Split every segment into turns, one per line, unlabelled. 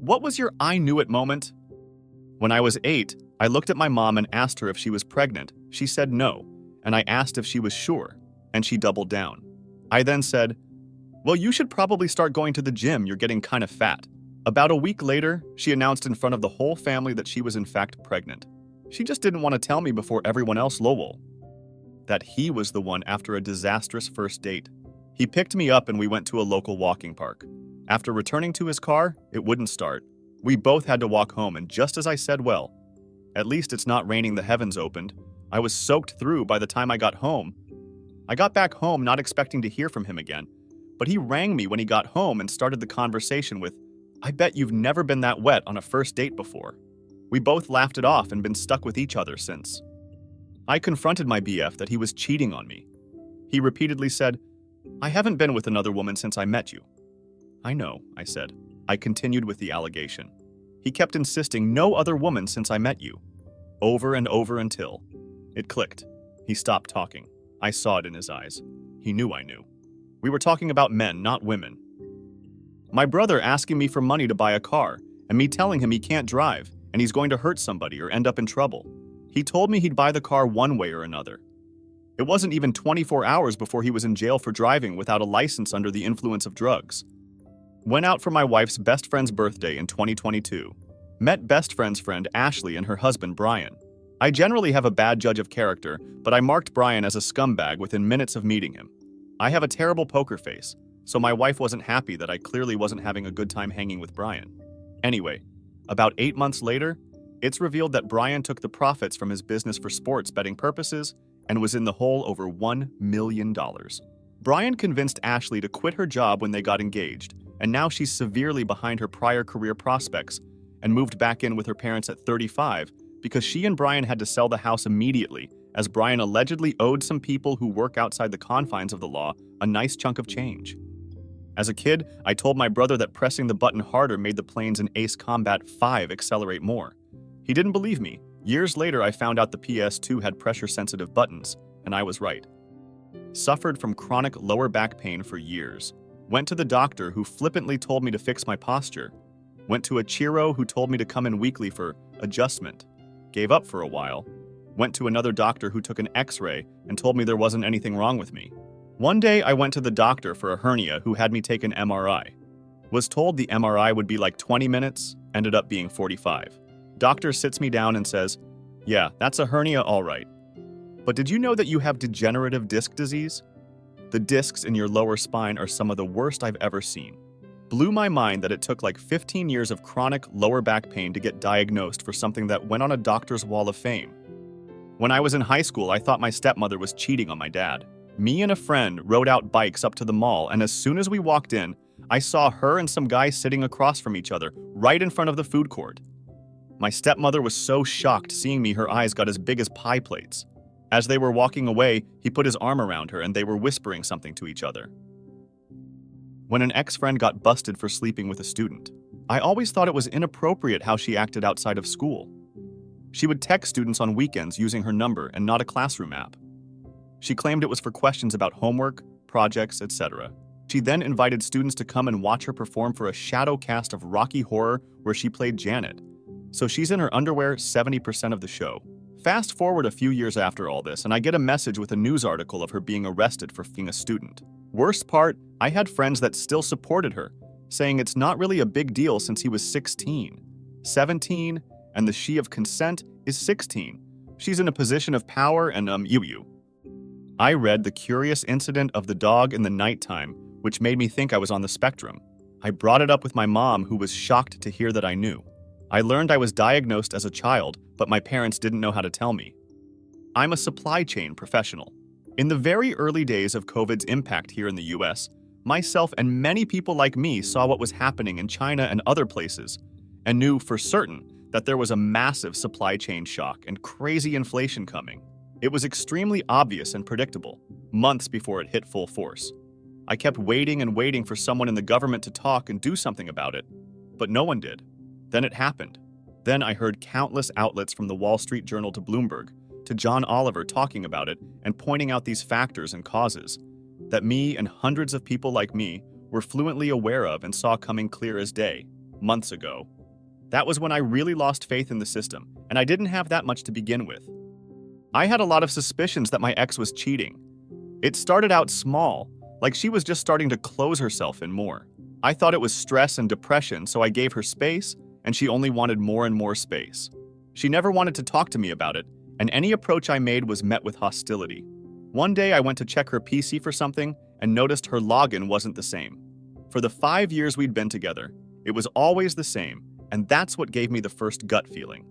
What was your I knew it moment? When I was 8, I looked at my mom and asked her if she was pregnant. She said no, and I asked if she was sure, and she doubled down. I then said, "Well, you should probably start going to the gym, you're getting kind of fat." About a week later, she announced in front of the whole family that she was in fact pregnant. She just didn't want to tell me before everyone else, lol. That he was the one after a disastrous first date. He picked me up and we went to a local walking park. After returning to his car, it wouldn't start. We both had to walk home, and just as I said, well, at least it's not raining, the heavens opened, I was soaked through by the time I got home. I got back home not expecting to hear from him again, but he rang me when he got home and started the conversation with, "I bet you've never been that wet on a first date before." We both laughed it off and been stuck with each other since. I confronted my BF that he was cheating on me. He repeatedly said, "I haven't been with another woman since I met you." "I know," I said. I continued with the allegation. He kept insisting, "No other woman since I met you." Over and over until it clicked. He stopped talking. I saw it in his eyes. He knew I knew. We were talking about men, not women. My brother asking me for money to buy a car, and me telling him he can't drive, and he's going to hurt somebody or end up in trouble. He told me he'd buy the car one way or another. It wasn't even 24 hours before he was in jail for driving without a license under the influence of drugs. Went out for my wife's best friend's birthday in 2022. Met best friend's friend Ashley and her husband Brian. I generally have a bad judge of character, but I marked Brian as a scumbag within minutes of meeting him. I have a terrible poker face, so my wife wasn't happy that I clearly wasn't having a good time hanging with Brian. Anyway, about 8 months later, it's revealed that Brian took the profits from his business for sports betting purposes and was in the hole over $1 million. Brian convinced Ashley to quit her job when they got engaged, and now she's severely behind her prior career prospects and moved back in with her parents at 35 because she and Brian had to sell the house immediately, as Brian allegedly owed some people who work outside the confines of the law a nice chunk of change. As a kid, I told my brother that pressing the button harder made the planes in Ace Combat 5 accelerate more. He didn't believe me. Years later, I found out the PS2 had pressure-sensitive buttons, and I was right. Suffered from chronic lower back pain for years. Went to the doctor, who flippantly told me to fix my posture. Went to a chiro, who told me to come in weekly for adjustment. Gave up for a while. Went to another doctor who took an x-ray and told me there wasn't anything wrong with me. One day I went to the doctor for a hernia, who had me take an MRI. Was told the MRI would be like 20 minutes, ended up being 45. Doctor sits me down and says, "Yeah, that's a hernia all right. But did you know that you have degenerative disc disease? The discs in your lower spine are some of the worst I've ever seen." Blew my mind that it took like 15 years of chronic lower back pain to get diagnosed for something that went on a doctor's wall of fame. When I was in high school, I thought my stepmother was cheating on my dad. Me and a friend rode out bikes up to the mall, and as soon as we walked in, I saw her and some guy sitting across from each other, right in front of the food court. My stepmother was so shocked seeing me, her eyes got as big as pie plates. As they were walking away, he put his arm around her and they were whispering something to each other. When an ex-friend got busted for sleeping with a student, I always thought it was inappropriate how she acted outside of school. She would text students on weekends using her number and not a classroom app. She claimed it was for questions about homework, projects, etc. She then invited students to come and watch her perform for a shadow cast of Rocky Horror where she played Janet. So she's in her underwear 70% of the show. Fast forward a few years after all this, and I get a message with a news article of her being arrested for f***ing a student. Worst part, I had friends that still supported her, saying it's not really a big deal since he was 16, 17, and the she of consent is 16. She's in a position of power and you. I read The Curious Incident of the Dog in the Nighttime, which made me think I was on the spectrum. I brought it up with my mom, who was shocked to hear that I knew. I learned I was diagnosed as a child, but my parents didn't know how to tell me. I'm a supply chain professional. In the very early days of COVID's impact here in the US, myself and many people like me saw what was happening in China and other places, and knew for certain that there was a massive supply chain shock and crazy inflation coming. It was extremely obvious and predictable, months before it hit full force. I kept waiting and waiting for someone in the government to talk and do something about it, but no one did. Then it happened. Then I heard countless outlets, from the Wall Street Journal to Bloomberg, to John Oliver, talking about it and pointing out these factors and causes that me and hundreds of people like me were fluently aware of and saw coming clear as day, months ago. That was when I really lost faith in the system, and I didn't have that much to begin with. I had a lot of suspicions that my ex was cheating. It started out small, like she was just starting to close herself in more. I thought it was stress and depression, so I gave her space, and she only wanted more and more space. She never wanted to talk to me about it, and any approach I made was met with hostility. One day I went to check her PC for something and noticed her login wasn't the same. For the 5 years we'd been together, it was always the same, and that's what gave me the first gut feeling.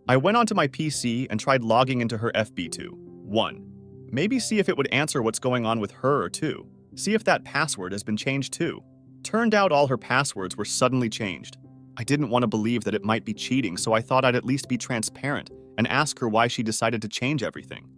I went onto my PC and tried logging into her FB too. 1. Maybe see if it would answer what's going on with her, or 2. See if that password has been changed too. Turned out all her passwords were suddenly changed. I didn't want to believe that it might be cheating, so I thought I'd at least be transparent and ask her why she decided to change everything.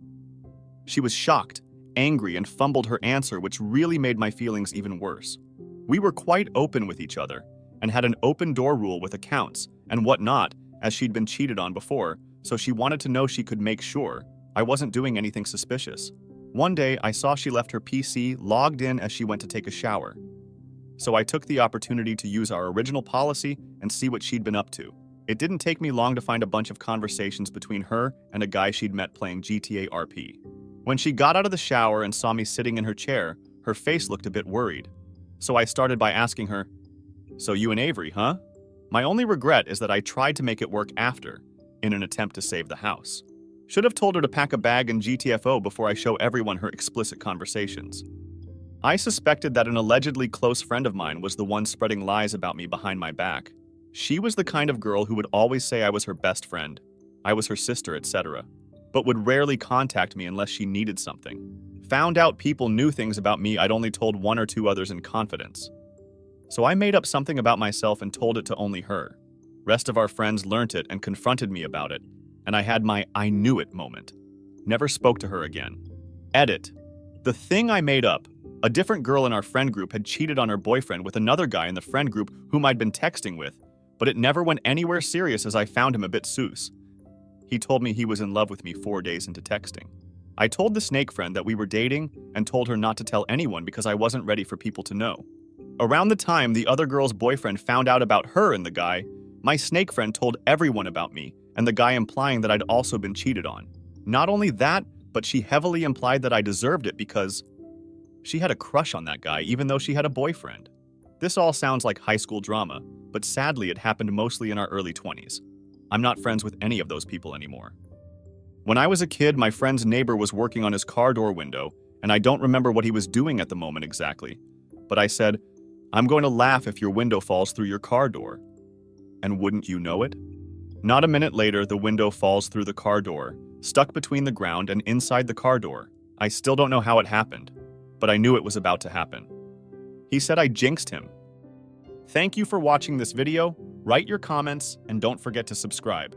She was shocked, angry, and fumbled her answer, which really made my feelings even worse. We were quite open with each other and had an open door rule with accounts and whatnot, as she'd been cheated on before, so she wanted to know she could make sure I wasn't doing anything suspicious. One day, I saw she left her PC logged in as she went to take a shower. So I took the opportunity to use our original policy and see what she'd been up to. It didn't take me long to find a bunch of conversations between her and a guy she'd met playing GTA RP. When she got out of the shower and saw me sitting in her chair, her face looked a bit worried. So I started by asking her, "So you and Avery, huh?" My only regret is that I tried to make it work after, in an attempt to save the house. Should have told her to pack a bag and GTFO before I show everyone her explicit conversations. I suspected that an allegedly close friend of mine was the one spreading lies about me behind my back. She was the kind of girl who would always say I was her best friend, I was her sister, etc., but would rarely contact me unless she needed something. Found out people knew things about me I'd only told 1 or 2 others in confidence. So I made up something about myself and told it to only her. Rest of our friends learnt it and confronted me about it, and I had my "I knew it" moment. Never spoke to her again. Edit. The thing I made up, a different girl in our friend group had cheated on her boyfriend with another guy in the friend group whom I'd been texting with, but it never went anywhere serious as I found him a bit sus. He told me he was in love with me 4 days into texting. I told the snake friend that we were dating and told her not to tell anyone because I wasn't ready for people to know. Around the time the other girl's boyfriend found out about her and the guy, my snake friend told everyone about me and the guy, implying that I'd also been cheated on. Not only that, but she heavily implied that I deserved it because she had a crush on that guy even though she had a boyfriend. This all sounds like high school drama, but sadly it happened mostly in our early 20s. I'm not friends with any of those people anymore. When I was a kid, my friend's neighbor was working on his car door window, and I don't remember what he was doing at the moment exactly, but I said, "I'm going to laugh if your window falls through your car door." And wouldn't you know it? Not a minute later, the window falls through the car door, stuck between the ground and inside the car door. I still don't know how it happened, but I knew it was about to happen. He said I jinxed him. Thank you for watching this video. Write your comments and don't forget to subscribe.